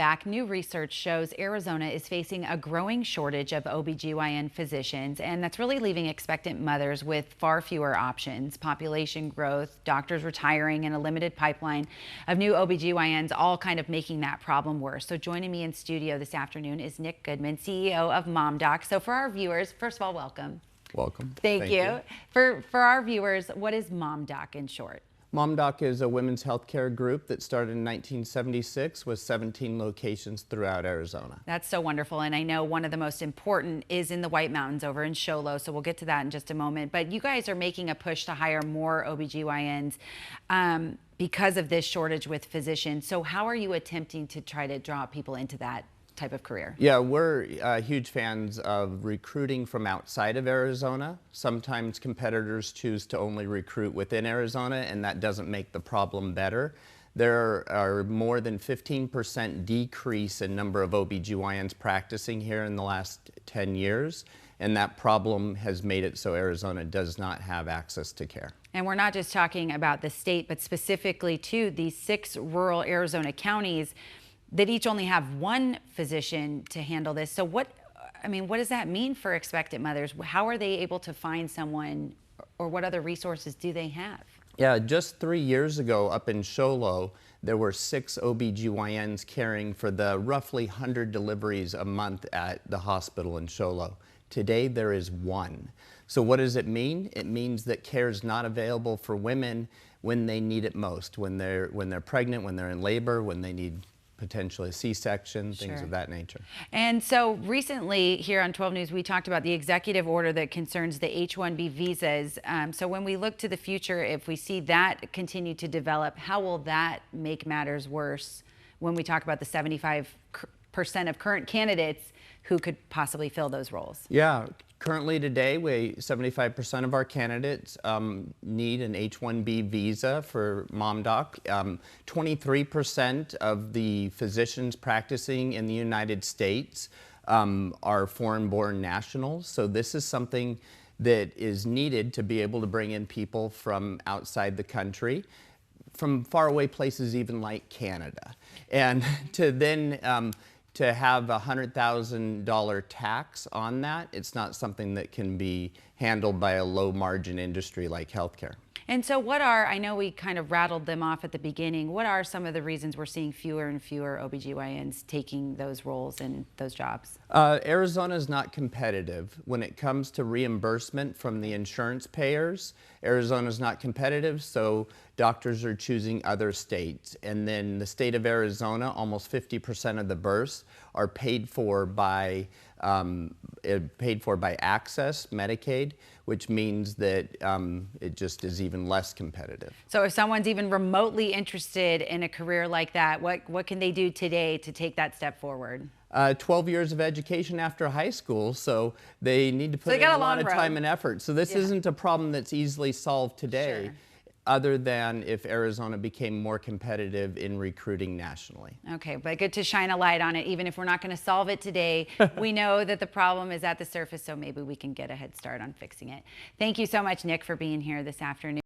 Back, new research shows Arizona is facing a growing shortage of OBGYN physicians, and that's really leaving expectant mothers with far fewer options. Population growth, doctors retiring, and a limited pipeline of new OBGYNs all kind of making that problem worse. So joining me in studio this afternoon is Nick Goodwin, CEO of MomDoc. So for our viewers, first of all, welcome. Welcome. Thank you. For our viewers, what is MomDoc in short? MomDoc is a women's healthcare group that started in 1976 with 17 locations throughout Arizona. That's so wonderful. And I know one of the most important is in the White Mountains over in Show Low. So we'll get to that in just a moment. But you guys are making a push to hire more OBGYNs because of this shortage with physicians. So how are you attempting to try to draw people into that type of career? Yeah, we're huge fans of recruiting from outside of Arizona. Sometimes competitors choose to only recruit within Arizona, and that doesn't make the problem better. There are more than 15% decrease in number of OBGYNs practicing here in the last 10 years, and that problem has made it so Arizona does not have access to care. And we're not just talking about the state, but specifically to these 6 rural Arizona counties that each only have one physician to handle this. So what does that mean for expectant mothers? How are they able to find someone, or what other resources do they have? Yeah, just 3 years ago up in Show Low, there were 6 OBGYNs caring for the roughly 100 deliveries a month at the hospital in Show Low. Today there is 1. So what does it mean? It means that care is not available for women when they need it most, when they're pregnant, when they're in labor, when they need potentially a C-section, things of that nature. And so recently here on 12 News, we talked about the executive order that concerns the H-1B visas. So when we look to the future, if we see that continue to develop, how will that make matters worse when we talk about the 75% of current candidates who could possibly fill those roles? Yeah, currently today, 75% of our candidates need an H-1B visa for MomDoc. 23% of the physicians practicing in the United States are foreign-born nationals. So this is something that is needed to be able to bring in people from outside the country, from faraway places even like Canada. And to then to have a $100,000 tax on that, it's not something that can be handled by a low margin industry like healthcare. And so I know we kind of rattled them off at the beginning, what are some of the reasons we're seeing fewer and fewer OBGYNs taking those roles and those jobs? Arizona is not competitive. When it comes to reimbursement from the insurance payers, Arizona is not competitive, so doctors are choosing other states. And then the state of Arizona, almost 50% of the births are paid for by Access, Medicaid, which means that it just is even less competitive. So if someone's even remotely interested in a career like that, what can they do today to take that step forward? 12 years of education after high school, so they need to put in a lot of time and effort. So this isn't a problem that's easily solved today, other than if Arizona became more competitive in recruiting nationally. Okay, but good to shine a light on it. Even if we're not going to solve it today, we know that the problem is at the surface, so maybe we can get a head start on fixing it. Thank you so much, Nick, for being here this afternoon.